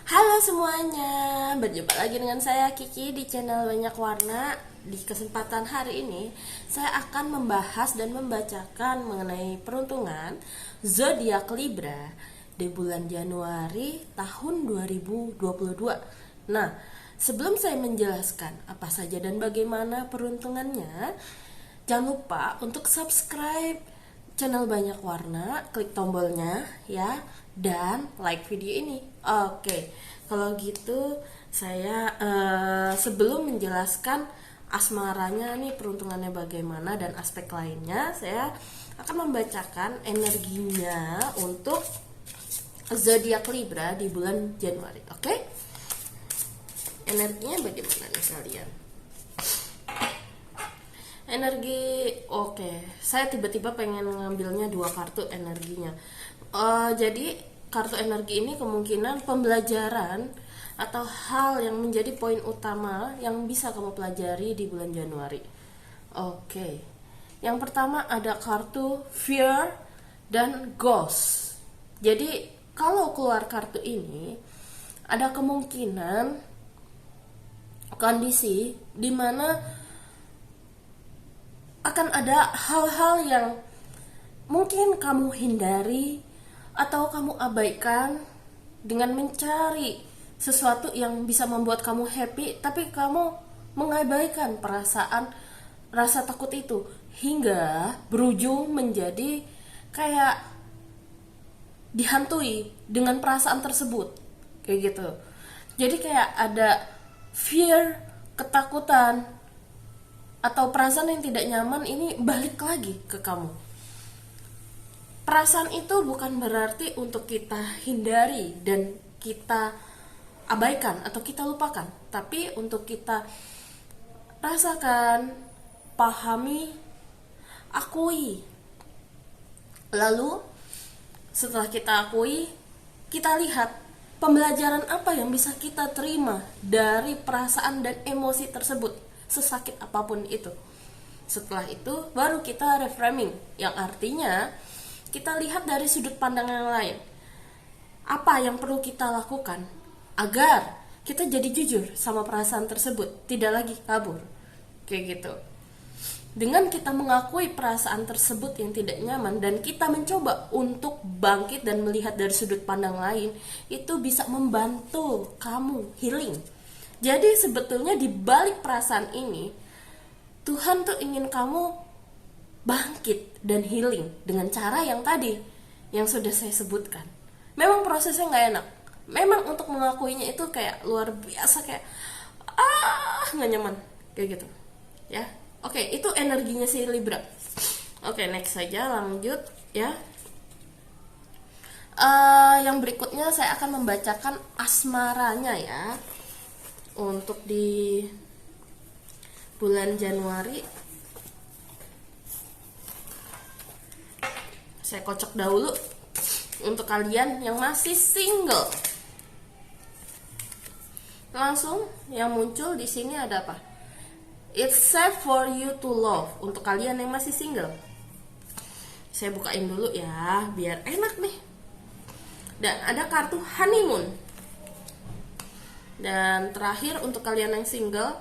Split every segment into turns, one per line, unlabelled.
Halo semuanya, berjumpa lagi dengan saya Kiki di channel Banyak Warna. Di kesempatan hari ini, saya akan membahas dan membacakan mengenai peruntungan zodiak Libra di bulan Januari tahun 2022. Nah, sebelum saya menjelaskan apa saja dan bagaimana peruntungannya, jangan lupa untuk subscribe channel Banyak Warna, klik tombolnya ya, dan like video ini. Oke, kalau gitu saya sebelum menjelaskan asmaranya nih, peruntungannya bagaimana dan aspek lainnya, saya akan membacakan energinya untuk zodiak Libra di bulan Januari. Oke, energinya bagaimana nih kalian? Energi, oke. Saya tiba-tiba pengen ngambilnya dua kartu energinya. Jadi kartu energi ini kemungkinan pembelajaran atau hal yang menjadi poin utama yang bisa kamu pelajari di bulan Januari. Oke. Yang pertama ada kartu Fear dan Ghost. Jadi kalau keluar kartu ini, ada kemungkinan kondisi di mana akan ada hal-hal yang mungkin kamu hindari atau kamu abaikan dengan mencari sesuatu yang bisa membuat kamu happy, tapi kamu mengabaikan perasaan rasa takut itu hingga berujung menjadi kayak dihantui dengan perasaan tersebut, kayak gitu. Jadi kayak ada fear, ketakutan atau perasaan yang tidak nyaman ini balik lagi ke kamu. Perasaan itu bukan berarti untuk kita hindari dan kita abaikan atau kita lupakan, tapi untuk kita rasakan, pahami, akui. Lalu setelah kita akui, kita lihat pembelajaran apa yang bisa kita terima dari perasaan dan emosi tersebut, sesakit apapun itu. Setelah itu baru kita reframing, yang artinya kita lihat dari sudut pandang yang lain. Apa yang perlu kita lakukan agar kita jadi jujur sama perasaan tersebut, tidak lagi kabur, kayak gitu. Dengan kita mengakui perasaan tersebut yang tidak nyaman dan kita mencoba untuk bangkit dan melihat dari sudut pandang lain, itu bisa membantu kamu healing. Jadi sebetulnya di balik perasaan ini, Tuhan tuh ingin kamu bangkit dan healing dengan cara yang tadi, yang sudah saya sebutkan. Memang prosesnya gak enak. Memang untuk mengakuinya itu kayak luar biasa, kayak gak nyaman, kayak gitu ya. Oke, itu energinya si Libra. Oke, next saja, lanjut ya. Yang berikutnya saya akan membacakan asmaranya ya, untuk di bulan Januari. Saya kocok dahulu untuk kalian yang masih single. Langsung yang muncul di sini ada apa? It's safe for you to love, untuk kalian yang masih single. Saya bukain dulu ya biar enak nih. Dan ada kartu honeymoon. Dan terakhir untuk kalian yang single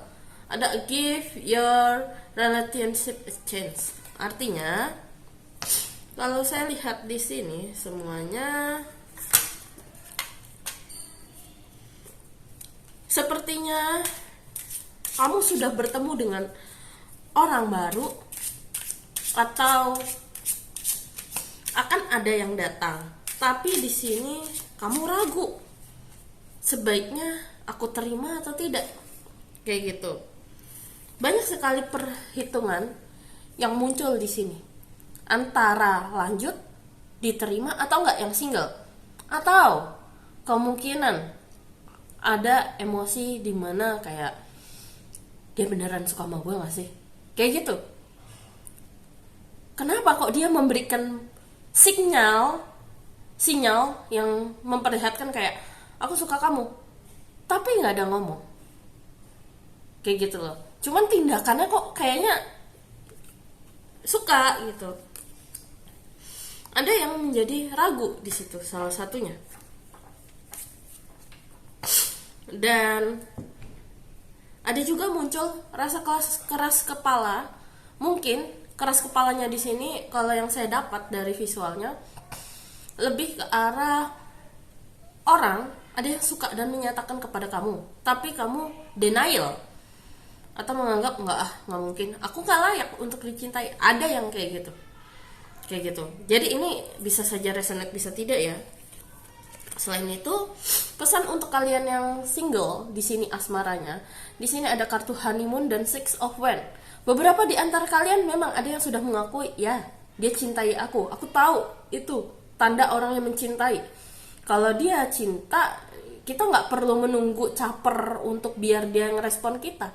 ada give your relationship a chance. Artinya kalau saya lihat di sini semuanya sepertinya kamu sudah bertemu dengan orang baru atau akan ada yang datang. Tapi di sini kamu ragu. Sebaiknya aku terima atau tidak, kayak gitu. Banyak sekali perhitungan yang muncul di sini antara lanjut, diterima atau enggak yang single, atau kemungkinan ada emosi di mana kayak dia beneran suka sama gue gak sih, kayak gitu. Kenapa kok dia memberikan sinyal yang memperlihatkan kayak aku suka kamu, tapi nggak ada ngomong, kayak gitu loh. Cuman tindakannya kok kayaknya suka gitu. Ada yang menjadi ragu di situ, salah satunya. Dan ada juga muncul rasa keras kepala. Mungkin keras kepalanya di sini kalau yang saya dapat dari visualnya lebih ke arah orang ada yang suka dan menyatakan kepada kamu, tapi kamu denial atau menganggap nggak mungkin, aku nggak layak untuk dicintai. Ada yang kayak gitu. Jadi ini bisa saja resonate, bisa tidak ya. Selain itu, pesan untuk kalian yang single di sini asmaranya, di sini ada kartu honeymoon dan six of wands. Beberapa di antara kalian memang ada yang sudah mengakui, ya, dia cintai aku. Aku tahu itu tanda orang yang mencintai. Kalau dia cinta, kita nggak perlu menunggu caper untuk biar dia ngerespon kita.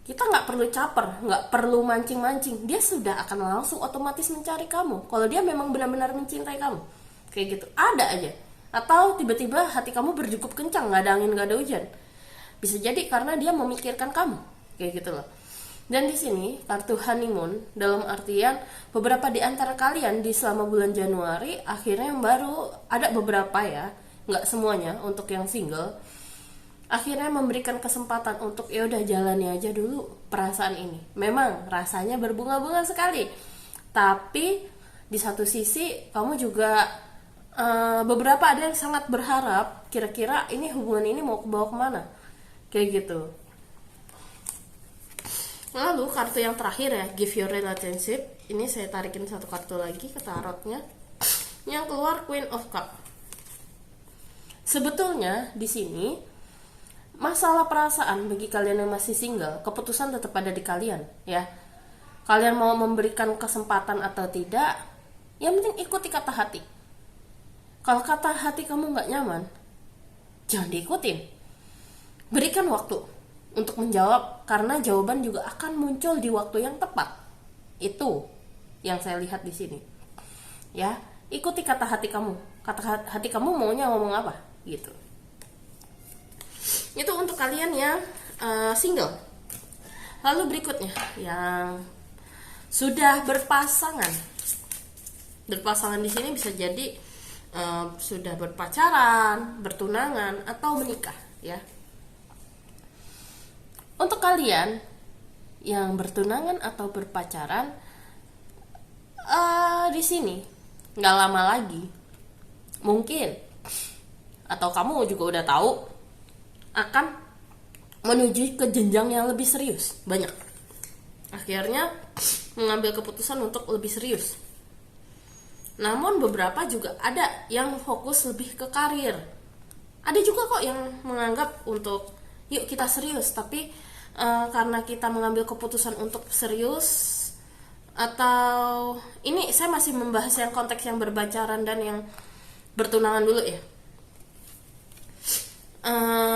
Kita nggak perlu caper, nggak perlu mancing-mancing. Dia sudah akan langsung otomatis mencari kamu. Kalau dia memang benar-benar mencintai kamu. Kayak gitu, ada aja. Atau tiba-tiba hati kamu berdegup kencang, nggak ada angin, nggak ada hujan. Bisa jadi karena dia memikirkan kamu, kayak gitu loh. Dan di sini kartu honeymoon dalam artian beberapa di antara kalian di selama bulan Januari akhirnya baru ada beberapa ya, nggak semuanya untuk yang single, akhirnya memberikan kesempatan untuk ya udah jalani aja dulu perasaan ini. Memang rasanya berbunga-bunga sekali, tapi di satu sisi kamu juga beberapa ada yang sangat berharap kira-kira ini hubungan ini mau bawa kemana, kayak gitu. Lalu kartu yang terakhir ya, give your relationship. Ini saya tarikin satu kartu lagi ke tarotnya. Yang keluar Queen of Cup. Sebetulnya di sini masalah perasaan bagi kalian yang masih single, keputusan tetap ada di kalian ya. Kalian mau memberikan kesempatan atau tidak, yang penting ikuti kata hati. Kalau kata hati kamu nggak nyaman, jangan diikutin. Berikan waktu untuk menjawab, karena jawaban juga akan muncul di waktu yang tepat. Itu yang saya lihat di sini. Ya, ikuti kata hati kamu. Kata hati kamu maunya ngomong apa, gitu. Itu untuk kalian yang single. Lalu berikutnya yang sudah berpasangan. Berpasangan di sini bisa jadi sudah berpacaran, bertunangan, atau menikah ya. Untuk kalian yang bertunangan atau berpacaran, di sini nggak lama lagi mungkin, atau kamu juga udah tahu, akan menuju ke jenjang yang lebih serius. Banyak akhirnya mengambil keputusan untuk lebih serius. Namun beberapa juga ada yang fokus lebih ke karir. Ada juga kok yang menganggap untuk yuk kita serius, tapi karena kita mengambil keputusan untuk serius, atau ini saya masih membahas yang konteks yang berpacaran dan yang bertunangan dulu ya.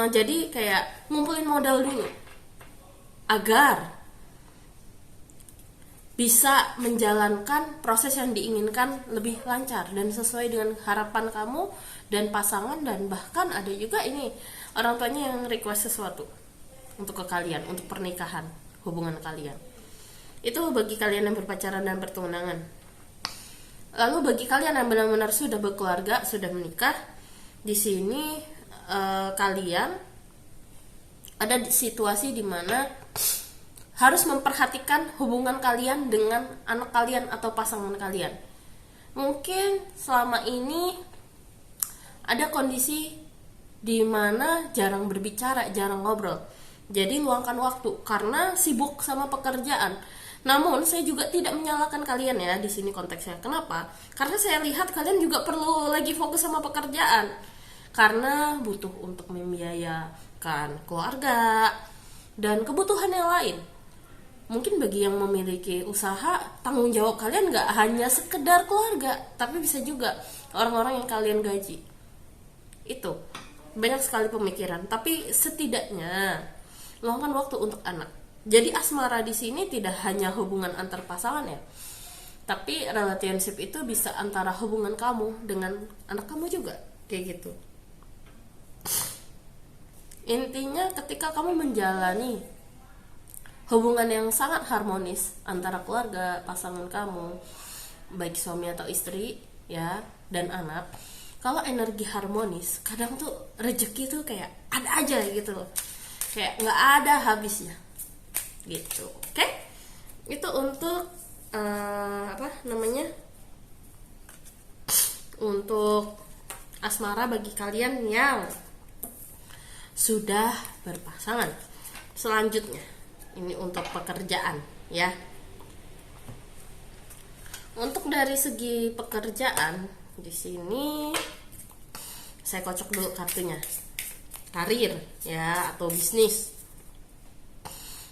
Jadi kayak ngumpulin modal dulu agar bisa menjalankan proses yang diinginkan lebih lancar dan sesuai dengan harapan kamu dan pasangan. Dan bahkan ada juga ini orang tuanya yang request sesuatu untuk ke kalian, untuk pernikahan hubungan kalian. Itu bagi kalian yang berpacaran dan bertunangan. Lalu bagi kalian yang benar-benar sudah berkeluarga, sudah menikah, di sini kalian ada di situasi di mana harus memperhatikan hubungan kalian dengan anak kalian atau pasangan kalian. Mungkin selama ini ada kondisi di mana jarang berbicara, jarang ngobrol. Jadi luangkan waktu karena sibuk sama pekerjaan. Namun saya juga tidak menyalahkan kalian ya di sini konteksnya. Kenapa? Karena saya lihat kalian juga perlu lagi fokus sama pekerjaan. Karena butuh untuk membiayakan keluarga dan kebutuhan yang lain. Mungkin bagi yang memiliki usaha, tanggung jawab kalian gak hanya sekedar keluarga, tapi bisa juga orang-orang yang kalian gaji. Itu banyak sekali pemikiran, tapi setidaknya luangkan waktu untuk anak. Jadi asmara di sini tidak hanya hubungan antar pasangan ya, tapi relationship itu bisa antara hubungan kamu dengan anak kamu juga, kayak gitu. Intinya ketika kamu menjalani hubungan yang sangat harmonis antara keluarga, pasangan kamu, baik suami atau istri ya, dan anak, Kalau energi harmonis, kadang tuh rezeki tuh kayak ada aja gitu loh, kayak nggak ada habisnya gitu. Oke, itu untuk apa namanya, untuk asmara bagi kalian yang sudah berpasangan. Selanjutnya ini untuk pekerjaan ya. Untuk dari segi pekerjaan, di sini saya kocok dulu kartunya. Karir ya, atau bisnis.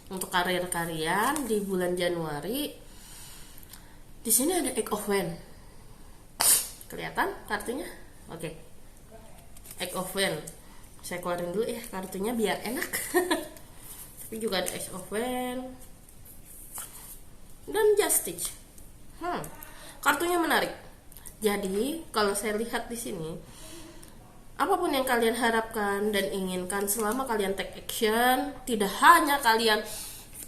Untuk karir kalian di bulan Januari, di sini ada Egg of Wen. Kelihatan kartunya? Oke. Egg of Wen. Saya keluarin dulu ya kartunya biar enak. Tapi juga ada Egg of Wen dan Justice. Kartunya menarik. Jadi kalau saya lihat di sini, apapun yang kalian harapkan dan inginkan selama kalian take action, tidak hanya kalian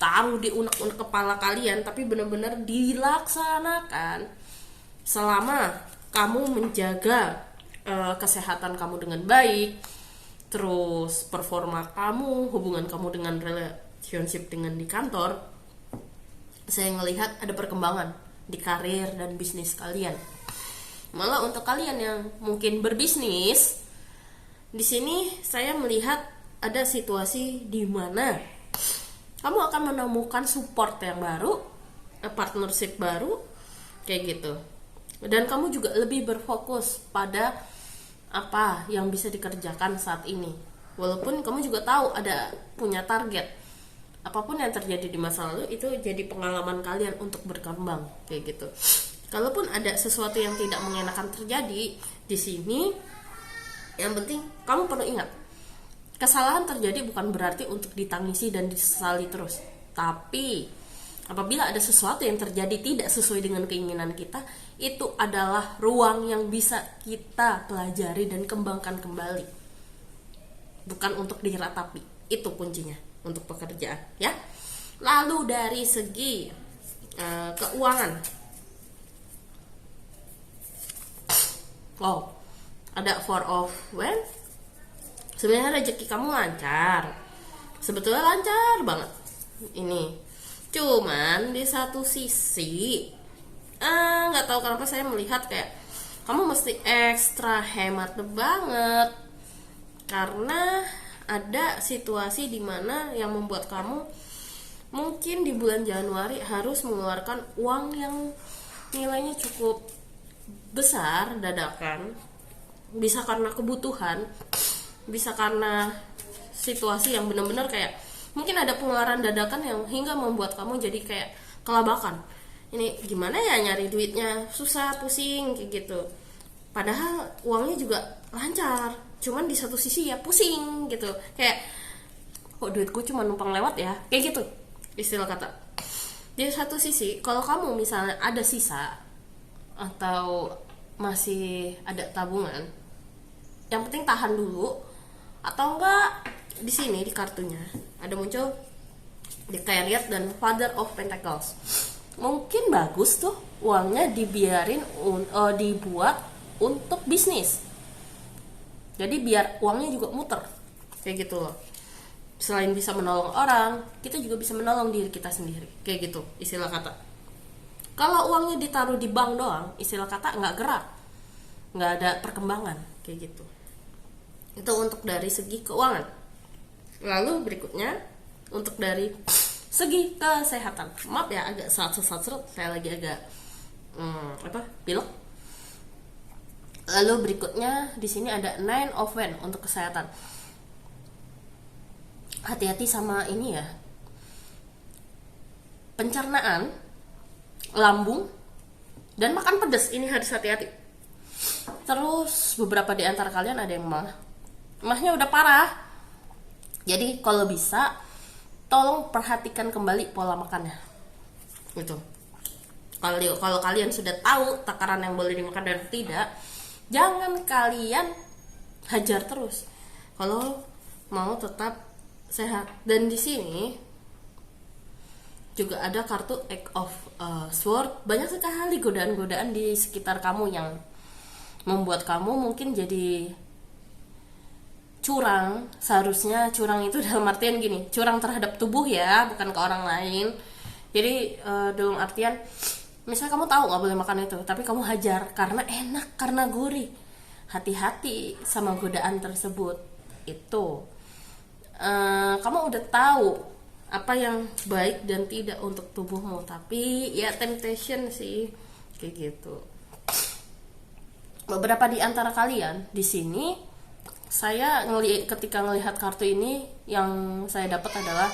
taruh di unek-unek kepala kalian, tapi benar-benar dilaksanakan. Selama kamu menjaga kesehatan kamu dengan baik, terus performa kamu, hubungan kamu dengan relationship dengan di kantor, saya ngelihat ada perkembangan di karir dan bisnis kalian. Malah untuk kalian yang mungkin berbisnis, di sini saya melihat ada situasi di mana kamu akan menemukan support yang baru, partnership baru, kayak gitu. Dan kamu juga lebih berfokus pada apa yang bisa dikerjakan saat ini. Walaupun kamu juga tahu ada punya target. Apapun yang terjadi di masa lalu itu jadi pengalaman kalian untuk berkembang, kayak gitu. Kalaupun ada sesuatu yang tidak mengenakan terjadi di sini, yang penting kamu perlu ingat, kesalahan terjadi bukan berarti untuk ditangisi dan disesali terus. Tapi apabila ada sesuatu yang terjadi tidak sesuai dengan keinginan kita, itu adalah ruang yang bisa kita pelajari dan kembangkan kembali, bukan untuk diratapi. Itu kuncinya untuk pekerjaan ya. Lalu dari segi keuangan, ada Four of Wands. Sebenarnya rezeki kamu lancar, sebetulnya lancar banget ini. Cuman di satu sisi nggak tahu kenapa saya melihat kayak kamu mesti ekstra hemat banget, karena ada situasi di mana yang membuat kamu mungkin di bulan Januari harus mengeluarkan uang yang nilainya cukup besar dadakan. Bisa karena kebutuhan, bisa karena situasi yang benar-benar kayak mungkin ada pengeluaran dadakan yang hingga membuat kamu jadi kayak kelabakan. Ini gimana ya nyari duitnya, susah, pusing kayak gitu. Padahal uangnya juga lancar, cuman di satu sisi ya pusing gitu, kayak kok duitku cuma numpang lewat ya, kayak gitu istilah kata. Di satu sisi kalau kamu misalnya ada sisa atau masih ada tabungan, yang penting tahan dulu. Atau enggak, di sini di kartunya ada muncul di kayak lihat dan Father of Pentacles. Mungkin bagus tuh uangnya dibiarin dibuat untuk bisnis. Jadi biar uangnya juga muter, kayak gitu loh. Selain bisa menolong orang, kita juga bisa menolong diri kita sendiri, kayak gitu istilah kata. Kalau uangnya ditaruh di bank doang, istilah kata nggak gerak, nggak ada perkembangan, kayak gitu. Itu untuk dari segi keuangan. Lalu berikutnya untuk dari segi kesehatan. Maaf ya agak seret-seret, saya lagi agak pilek. Lalu berikutnya di sini ada Nine of Wands untuk kesehatan. Hati-hati sama ini ya, pencernaan, lambung, dan makan pedas. Ini harus hati-hati. Terus beberapa di antara kalian ada yang emahnya udah parah. Jadi kalau bisa tolong perhatikan kembali pola makannya. Gitu. Kalau kalian sudah tahu takaran yang boleh dimakan dan tidak, jangan kalian hajar terus. Kalau mau tetap sehat. Dan di sini juga ada kartu Eight of Swords. Banyak sekali godaan-godaan di sekitar kamu yang membuat kamu mungkin jadi curang. Seharusnya curang itu dalam artian gini, curang terhadap tubuh ya, bukan ke orang lain. Jadi dalam artian misalnya kamu tahu nggak boleh makan itu, tapi kamu hajar karena enak, karena gurih. Hati-hati sama godaan tersebut. Itu kamu udah tahu apa yang baik dan tidak untuk tubuhmu, tapi ya temptation sih kayak gitu. Beberapa di antara kalian di sini, saya ketika ngelihat kartu ini, yang saya dapat adalah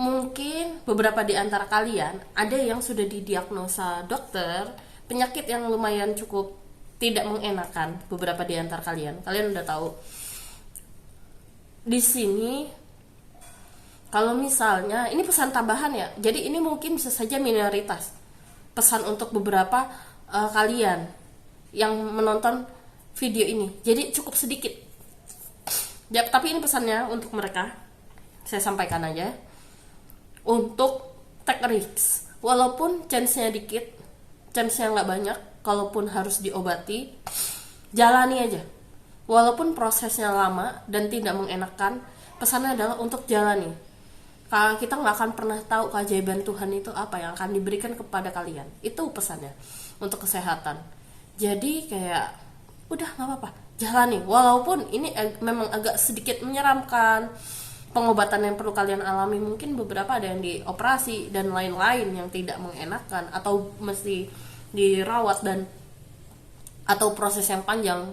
mungkin beberapa di antara kalian ada yang sudah didiagnosa dokter penyakit yang lumayan cukup tidak mengenakan. Beberapa di antara kalian udah tahu. Di sini kalau misalnya ini pesan tambahan ya, jadi ini mungkin bisa saja minoritas pesan untuk beberapa kalian yang menonton video ini, jadi cukup sedikit ya, tapi ini pesannya untuk mereka, saya sampaikan aja. Untuk take risk, walaupun chance-nya dikit, chance-nya nggak banyak, kalaupun harus diobati, jalani aja. Walaupun prosesnya lama dan tidak mengenakan, pesannya adalah untuk jalani. Karena kita nggak akan pernah tahu keajaiban Tuhan itu apa yang akan diberikan kepada kalian. Itu pesannya untuk kesehatan. Jadi kayak udah nggak apa-apa, jalani. Walaupun ini memang agak sedikit menyeramkan, pengobatan yang perlu kalian alami, mungkin beberapa ada yang dioperasi dan lain-lain yang tidak mengenakan, atau mesti dirawat dan atau proses yang panjang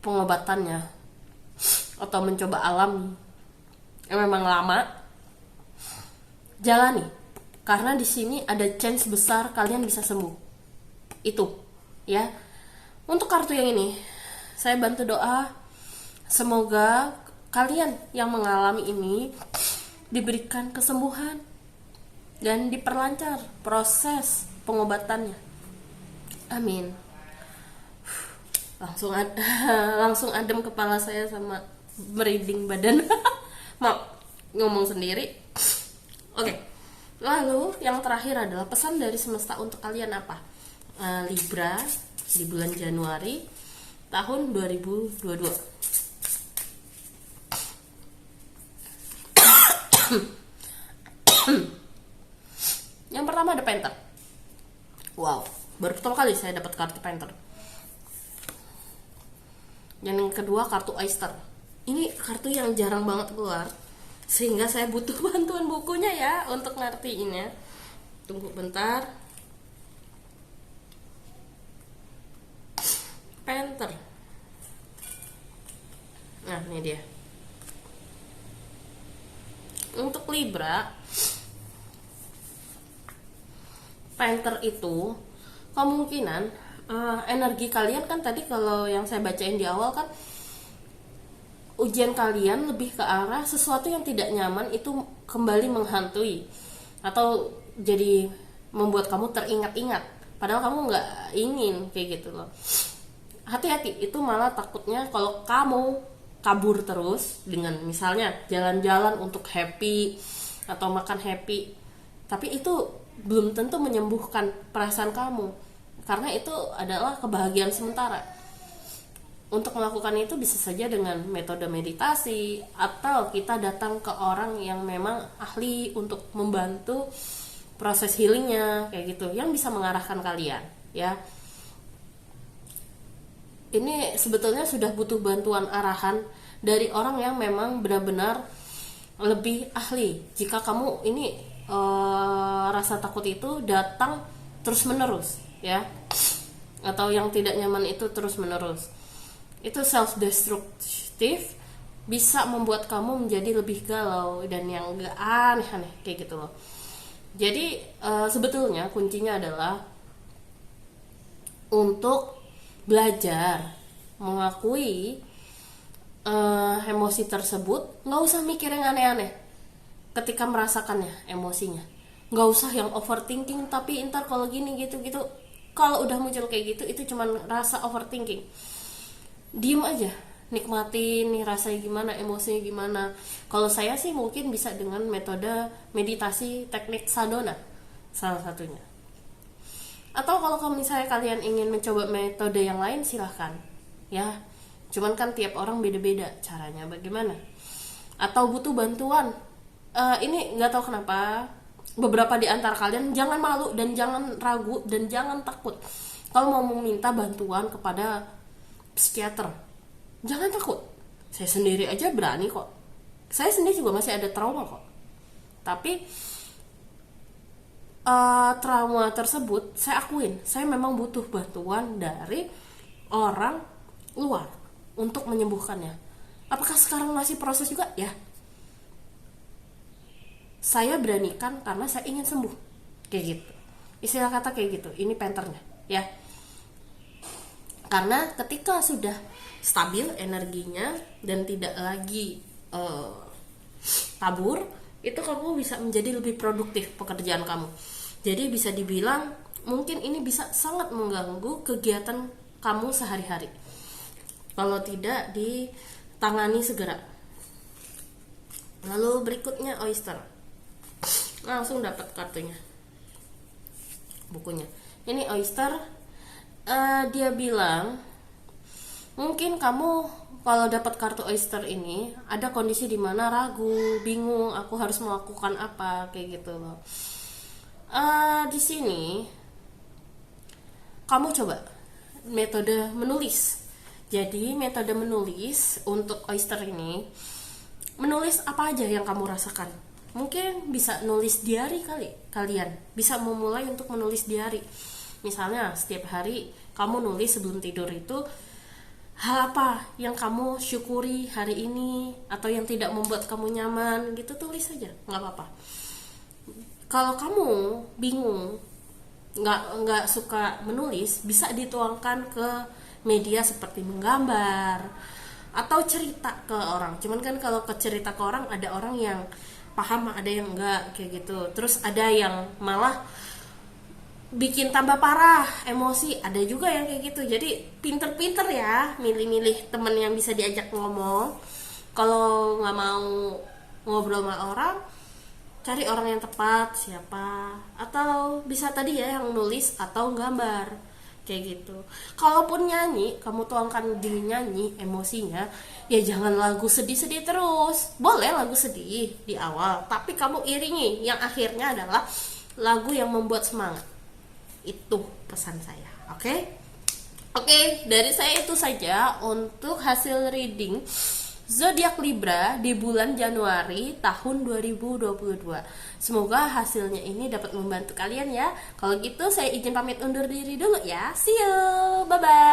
pengobatannya, atau mencoba alami yang memang lama. Jalani, karena di sini ada chance besar kalian bisa sembuh. Itu ya. Untuk kartu yang ini, saya bantu doa semoga kalian yang mengalami ini diberikan kesembuhan dan diperlancar proses pengobatannya. Amin. Langsung adem kepala saya sama merinding badan. Mau ngomong sendiri. Oke. Lalu yang terakhir adalah pesan dari semesta untuk kalian apa? Libra di bulan Januari tahun 2022. Yang pertama ada Penter. Wow, baru pertama kali saya dapat kartu Penter. Yang kedua kartu Oyster. Ini kartu yang jarang banget keluar, sehingga saya butuh bantuan bukunya ya untuk ngertiinnya. Tunggu bentar. Penter. Nah, ini dia. Untuk Libra, Penter itu kemungkinan energi kalian kan tadi kalau yang saya bacain di awal kan, ujian kalian lebih ke arah sesuatu yang tidak nyaman itu kembali menghantui atau jadi membuat kamu teringat-ingat, padahal kamu nggak ingin kayak gitu loh. Hati-hati, itu malah takutnya kalau kamu kabur terus dengan misalnya jalan-jalan untuk happy atau makan happy, tapi itu belum tentu menyembuhkan perasaan kamu, karena itu adalah kebahagiaan sementara. Untuk melakukan itu bisa saja dengan metode meditasi, atau kita datang ke orang yang memang ahli untuk membantu proses healingnya kayak gitu, yang bisa mengarahkan kalian ya. Ini sebetulnya sudah butuh bantuan arahan dari orang yang memang benar-benar lebih ahli. Jika kamu ini rasa takut itu datang terus menerus ya, atau yang tidak nyaman itu terus menerus, itu self destructive, bisa membuat kamu menjadi lebih galau dan yang gak aneh-aneh kayak gitu loh. Jadi sebetulnya kuncinya adalah untuk belajar mengakui emosi tersebut. Nggak usah mikir yang aneh-aneh ketika merasakannya emosinya, nggak usah yang overthinking tapi ntar kalau gini gitu-gitu. Kalau udah muncul kayak gitu, itu cuman rasa overthinking. Diem aja, nikmatin nih rasanya gimana, emosinya gimana. Kalau saya sih mungkin bisa dengan metode meditasi teknik sadhana salah satunya. Atau kalau misalnya kalian ingin mencoba metode yang lain, silahkan ya. Cuman kan tiap orang beda-beda caranya bagaimana. Atau butuh bantuan, ini nggak tahu kenapa beberapa di antara kalian jangan malu dan jangan ragu dan jangan takut kalau mau meminta bantuan kepada psikiater. Jangan takut. Saya sendiri aja berani kok. Saya sendiri juga masih ada trauma kok. Tapi trauma tersebut saya akuin, saya memang butuh bantuan dari orang luar untuk menyembuhkannya. Apakah sekarang masih proses juga? Ya. Saya beranikan karena saya ingin sembuh. Kayak gitu. Istilah kata kayak gitu. Ini patternnya, ya. Karena ketika sudah stabil energinya dan tidak lagi kabur, itu kamu bisa menjadi lebih produktif pekerjaan kamu. Jadi bisa dibilang mungkin ini bisa sangat mengganggu kegiatan kamu sehari-hari kalau tidak ditangani segera. Lalu berikutnya oyster. Langsung dapat kartunya, bukunya. Ini oyster. Dia bilang mungkin kamu kalau dapat kartu oyster ini ada kondisi di mana ragu, bingung, aku harus melakukan apa, kayak gitu loh. Di sini kamu coba metode menulis. Jadi metode menulis untuk oyster ini, menulis apa aja yang kamu rasakan. Mungkin bisa nulis diary kalian bisa memulai untuk menulis diary. Misalnya setiap hari kamu nulis sebelum tidur itu hal apa yang kamu syukuri hari ini atau yang tidak membuat kamu nyaman gitu, tulis aja, nggak apa-apa. Kalau kamu bingung, nggak suka menulis, bisa dituangkan ke media seperti menggambar atau cerita ke orang. Cuman kan kalau ke cerita ke orang, ada orang yang paham, ada yang enggak, kayak gitu. Terus ada yang malah bikin tambah parah emosi, ada juga yang kayak gitu. Jadi pinter-pinter ya milih-milih temen yang bisa diajak ngomong. Kalau nggak mau ngobrol sama orang, cari orang yang tepat, siapa. Atau bisa tadi ya yang nulis atau gambar, kayak gitu. Kalaupun nyanyi, kamu tuangkan di nyanyi emosinya, ya jangan lagu sedih-sedih terus. Boleh lagu sedih di awal, tapi kamu iringi yang akhirnya adalah lagu yang membuat semangat. Itu pesan saya. Oke, dari saya itu saja untuk hasil reading zodiak Libra di bulan Januari tahun 2022. Semoga hasilnya ini dapat membantu kalian ya. Kalau gitu saya izin pamit undur diri dulu ya. See you. Bye bye.